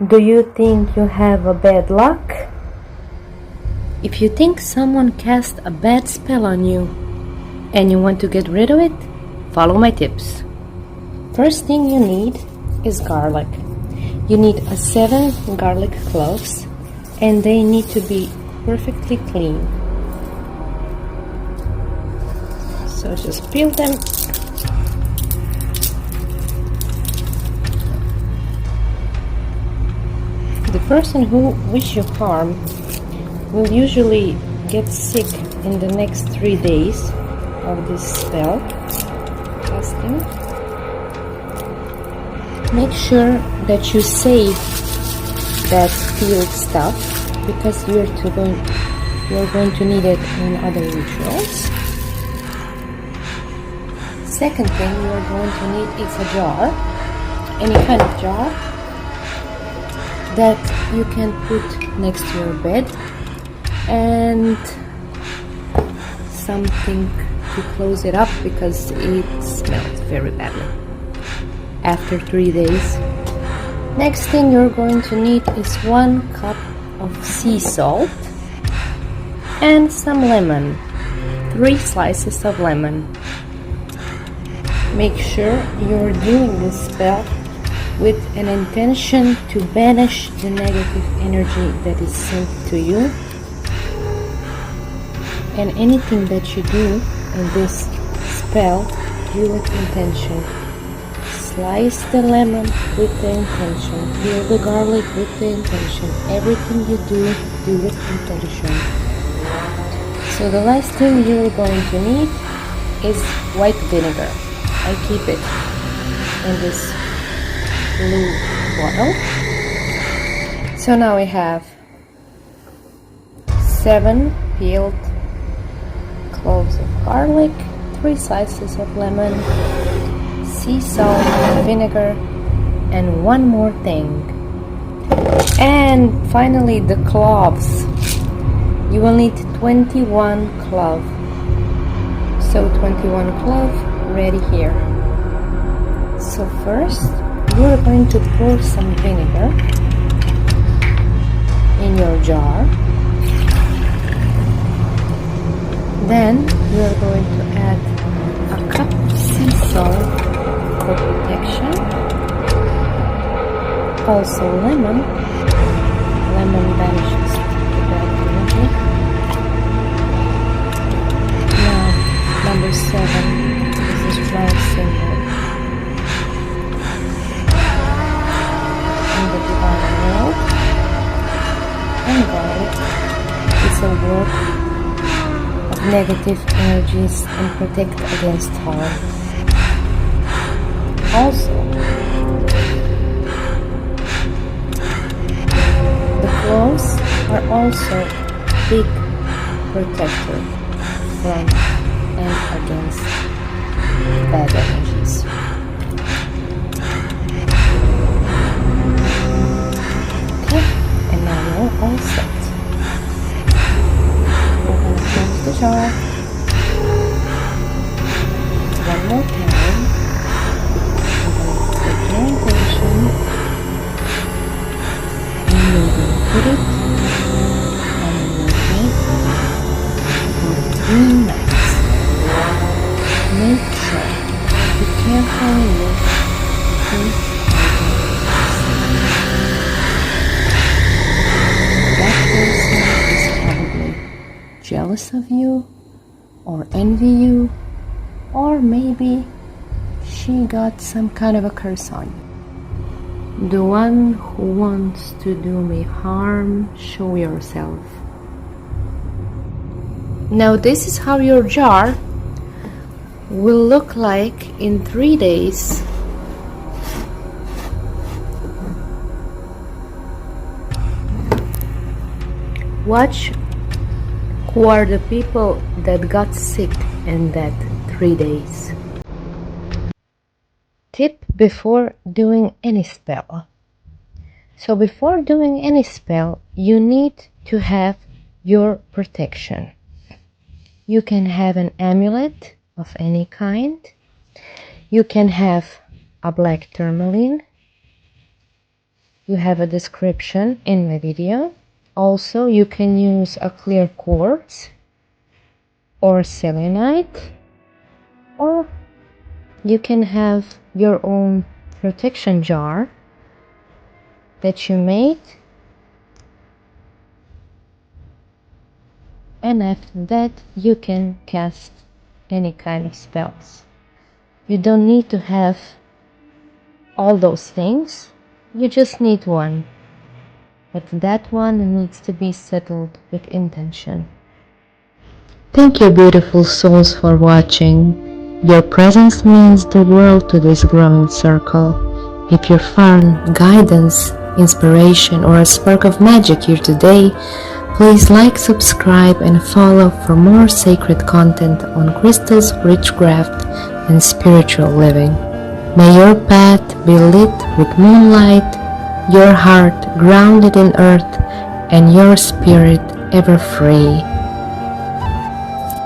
Do you think you have a bad luck? If you think someone cast a bad spell on you and you want to get rid of it, follow my tips. First thing you need is garlic. You need 7 garlic cloves and they need to be perfectly clean. So just peel them. The person who wish you harm will usually get sick in the next 3 days of this spell casting. Make sure that you save that peeled stuff because you're going to need it in other rituals. Second thing you're going to need is a jar, any kind of jar that you can put next to your bed, and something to close it up because it smells very badly after 3 days. Next thing you're going to need is 1 cup of sea salt and some lemon, 3 slices of lemon. Make sure you're doing this spell with an intention to banish the negative energy that is sent to you, and anything that you do in this spell, do with intention. Slice the lemon with the intention, peel the garlic with the intention. Everything you do with intention. So the last thing you're going to need is white vinegar. I keep it in this blue bottle. So now we have 7 peeled cloves of garlic, 3 slices of lemon, sea salt, vinegar, and one more thing. And finally the cloves. You will need 21 cloves. So 21 cloves ready here. So first you're going to pour some vinegar in your jar. Then you're going to add a cup of sea salt for protection. Also lemon. Lemon banishes the bad energy. Now, number 7 is the strong symbol in the divine world. And garlic is a word of negative energies and protect against harm. Also, the cloves are also big protector from and against bad energies. Okay, and now you're all set. We're going to close the jar. One more time. Your intention, and you're going to put it on your head for 3 nights. Make sure to carefully look through that person is probably jealous of you or envy you, or maybe she got some kind of a curse on you. The one who wants to do me harm, show yourself. Now this is how your jar will look like in 3 days. Watch who are the people that got sick in that 3 days. Tip before doing any spell. So before doing any spell, you need to have your protection. You can have an amulet of any kind. You can have a black tourmaline. You have a description in my video. Also, you can use a clear quartz or selenite, or you can have your own protection jar that you made, and after that you can cast any kind of spells. You don't need to have all those things, you just need one, but that one needs to be settled with intention. Thank you, beautiful souls, for watching. Your presence means the world to this growing circle. If you found guidance, inspiration, or a spark of magic here today, please like, subscribe, and follow for more sacred content on crystals, witchcraft, and spiritual living. May your path be lit with moonlight, your heart grounded in earth, and your spirit ever free.